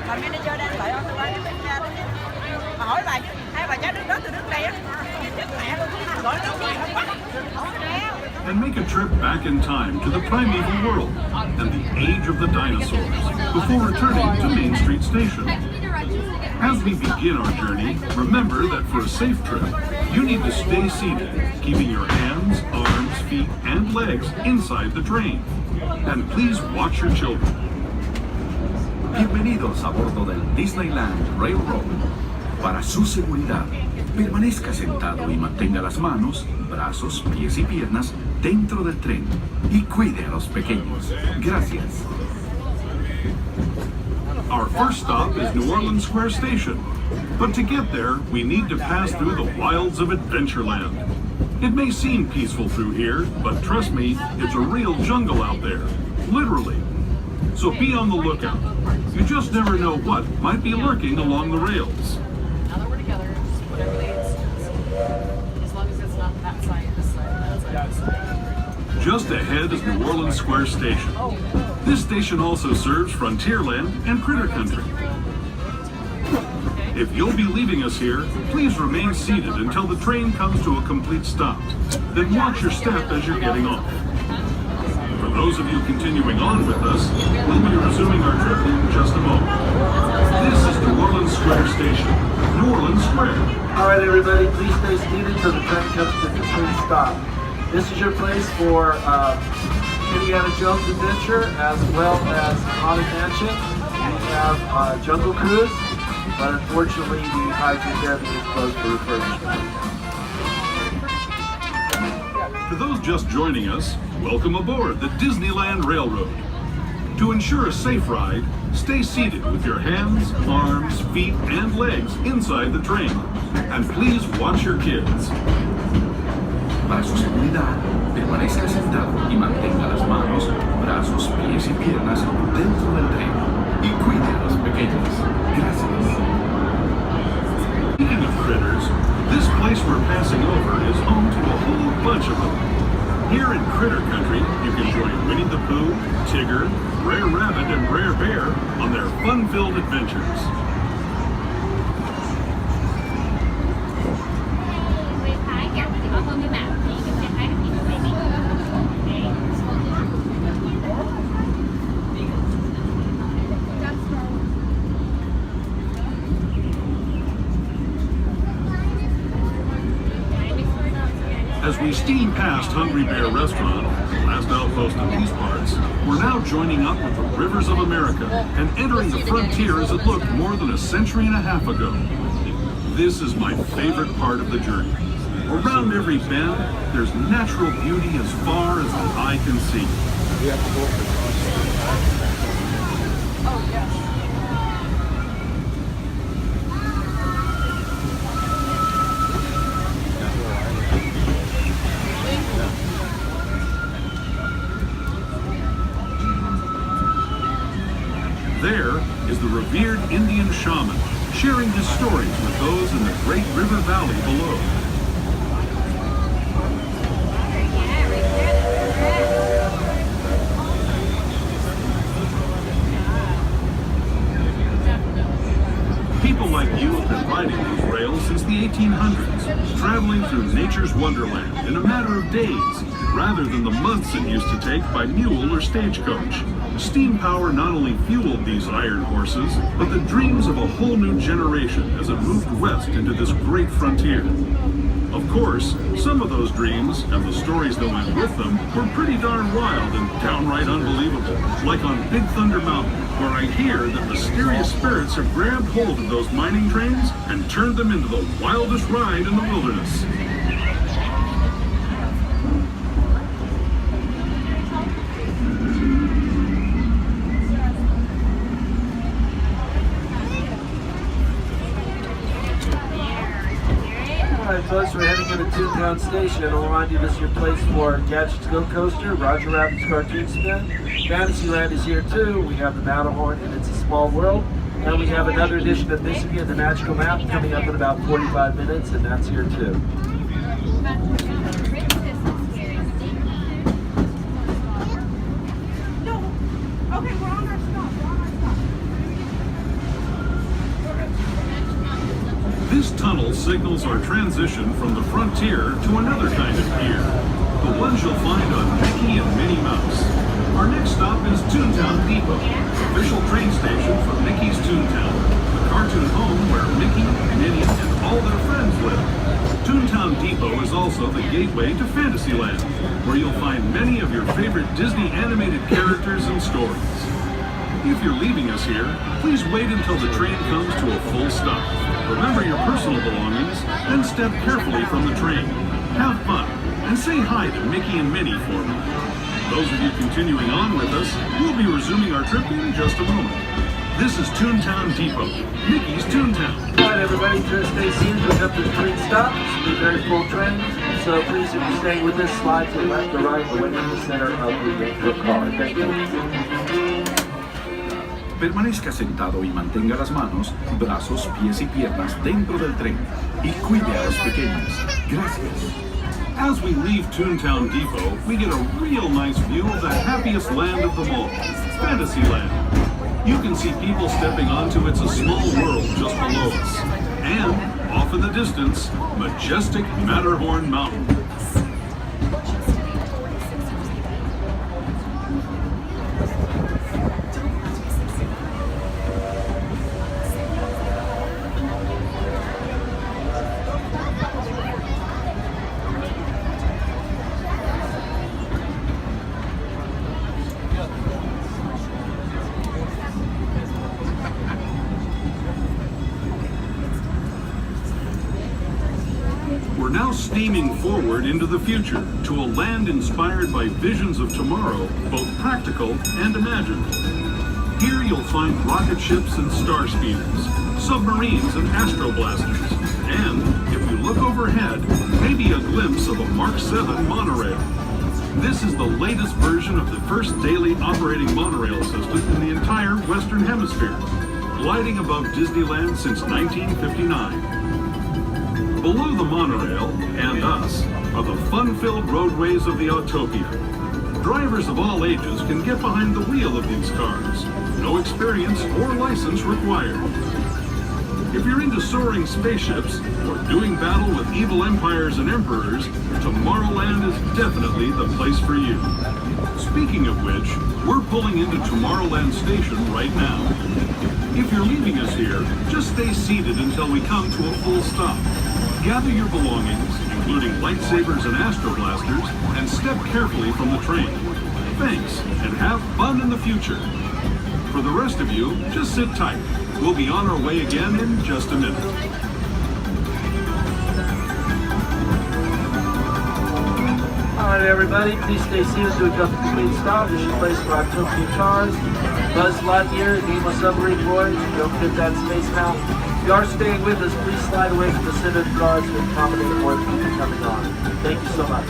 Còn manager đang đợi ô tô qua đi ra đó. Mà hỏi bà chứ, hai bà cháu đứng đó từ nước này á. Chết mẹ luôn, gọi nó hoài không bắt. And make a trip back in time to the primeval world and the age of the dinosaurs before returning to Main Street Station. As we begin our journey, remember that for a safe trip, you need to stay seated, keeping your hands, arms, feet, and legs inside the train. And please watch your children. Bienvenidos a bordo del Disneyland Railroad. Para su seguridad, permanezca sentado y mantenga las manos, brazos, pies y piernas dentro del tren y cuide a los pequeños. Gracias. Our first stop is New Orleans Square Station. But to get there, we need to pass through the wilds of Adventureland. It may seem peaceful through here, but trust me, it's a real jungle out there. Literally. So be on the lookout. You just never know what might be lurking along the rails. Now that we're together, just whatever they as long as it's not that side, this side, that side. Just ahead is New Orleans Square Station. This station also serves Frontierland and Critter Country. If you'll be leaving us here, please remain seated until the train comes to a complete stop. Then watch your step as you're getting off. For those of you continuing on with us, we'll be resuming our trip in just a moment. This is New Orleans Square Station. New Orleans Square. All right, everybody, please stay seated until the train comes to a complete stop. This is your place for Indiana Jones Adventure as well as Haunted Mansion. We have Jungle Cruise, but unfortunately the Hydra Derby is closed for refurbishment. For those just joining us, welcome aboard the Disneyland Railroad. To ensure a safe ride, stay seated with your hands, arms, feet, and legs inside the train. And please watch your kids. Para su seguridad, permanezca sentado y mantenga las manos, brazos, pies y piernas dentro del tren y cuide a los pequeños. Gracias. Speaking of critters, this place we're passing over is home to a whole bunch of them. Here in Critter Country, you can join Winnie the Pooh, Tigger, Brer Rabbit, and Brer Bear on their fun-filled adventures. As we steam past Hungry Bear Restaurant, the last outpost in these parts, we're now joining up with the rivers of America and entering the frontier as it looked more than a century and a half ago. This is my favorite part of the journey. Around every bend, there's natural beauty as far as the eye can see. Oh, yes. There is the revered Indian shaman, sharing his stories with those in the Great River Valley below. People like you have been riding these rails since the 1800s, traveling through nature's wonderland in a matter of days, rather than the months it used to take by mule or stagecoach. Steam power not only fueled these iron horses, but the dreams of a whole new generation as it moved west into this great frontier. Of course, some of those dreams, and the stories that went with them, were pretty darn wild and downright unbelievable. Like on Big Thunder Mountain, where I hear that mysterious spirits have grabbed hold of those mining trains and turned them into the wildest ride in the wilderness. Alright folks, we're heading into Toontown Station. I'll remind you this is your place for Gadgets Go Coaster, Roger Rabbit's Cartoon Spin. Fantasyland is here too. We have the Matterhorn and It's a Small World. And we have another edition of Mississippi and the Magical Map coming up in about 45 minutes, and that's here too. signals our transition from the frontier to another kind of pier, the ones you'll find on Mickey and Minnie Mouse. Our next stop is Toontown Depot, official train station for Mickey's Toontown, the cartoon home where Mickey, Minnie, and all their friends live. Toontown Depot is also the gateway to Fantasyland, where you'll find many of your favorite Disney animated characters and stories. If you're leaving us here, please wait until the train comes to a full stop. Remember your personal belongings, then step carefully from the train. Have fun, and say hi to Mickey and Minnie for me. Those of you continuing on with us, we'll be resuming our trip in just a moment. This is Toontown Depot, Mickey's Toontown. All right, everybody, just stay seated. We've got the train stop. It's a very full train. So please, if you're staying with us, slide to the left or right, away from the center of the car. Thank you. Permanezca sentado y mantenga las manos, brazos, pies y piernas dentro del tren y cuide a los pequeños. Gracias. As we leave Toontown Depot, we get a real nice view of the happiest land of them all, Fantasyland. You can see people stepping onto It's a Small World just below us. And, off in the distance, majestic Matterhorn Mountain. We're now steaming forward into the future to a land inspired by visions of tomorrow, both practical and imagined. Here you'll find rocket ships and star speeders, submarines and astroblasters, and, if you look overhead, maybe a glimpse of a Mark 7 monorail. This is the latest version of the first daily operating monorail system in the entire Western Hemisphere, gliding above Disneyland since 1959. Below the monorail, and us, are the fun-filled roadways of the Autopia. Drivers of all ages can get behind the wheel of these cars. No experience or license required. If you're into soaring spaceships or doing battle with evil empires and emperors, Tomorrowland is definitely the place for you. Speaking of which, we're pulling into Tomorrowland Station right now. If you're leaving us here, just stay seated until we come to a full stop. Gather your belongings, including lightsabers and astroblasters, and step carefully from the train. Thanks, and have fun in the future. For the rest of you, just sit tight. We'll be on our way again in just a minute. All right, everybody, please stay seated so we've got the complete stop. This is your place for Autopia cars. Buzz Lightyear, Game of Submarine Voyage. Don't forget that Space Mountain. If you are staying with us, please slide away from the center of the cars to accommodate more people coming on. Thank you so much.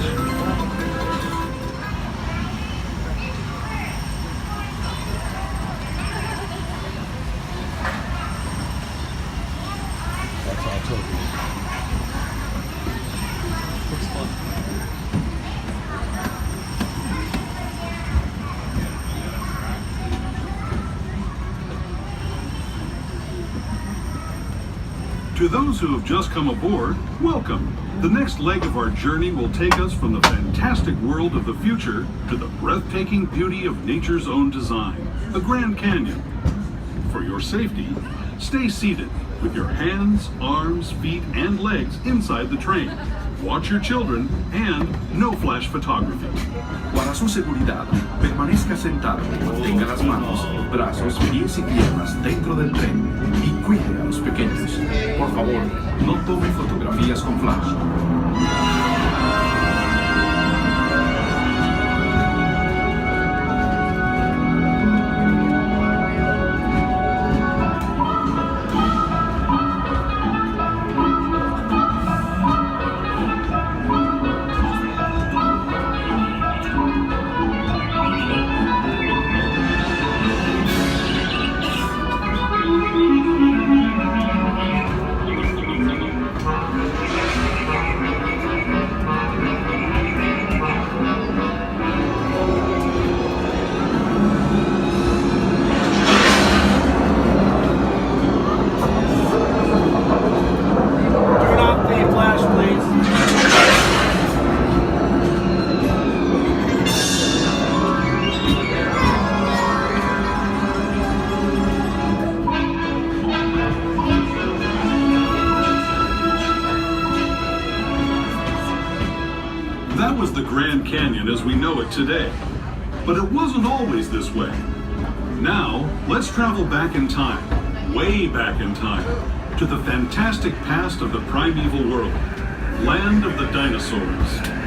To those who have just come aboard, welcome. The next leg of our journey will take us from the fantastic world of the future to the breathtaking beauty of nature's own design, the Grand Canyon. For your safety, stay seated with your hands, arms, feet, and legs inside the train. Watch your children and no flash photography. Para su seguridad, permanezca sentado y mantenga las manos, brazos, pies y piernas dentro del tren y cuide a los pequeños. Por favor, no tome fotografías con flash. Grand Canyon as we know it today. But it wasn't always this way. Now, let's travel back in time, way back in time, to the fantastic past of the primeval world, land of the dinosaurs.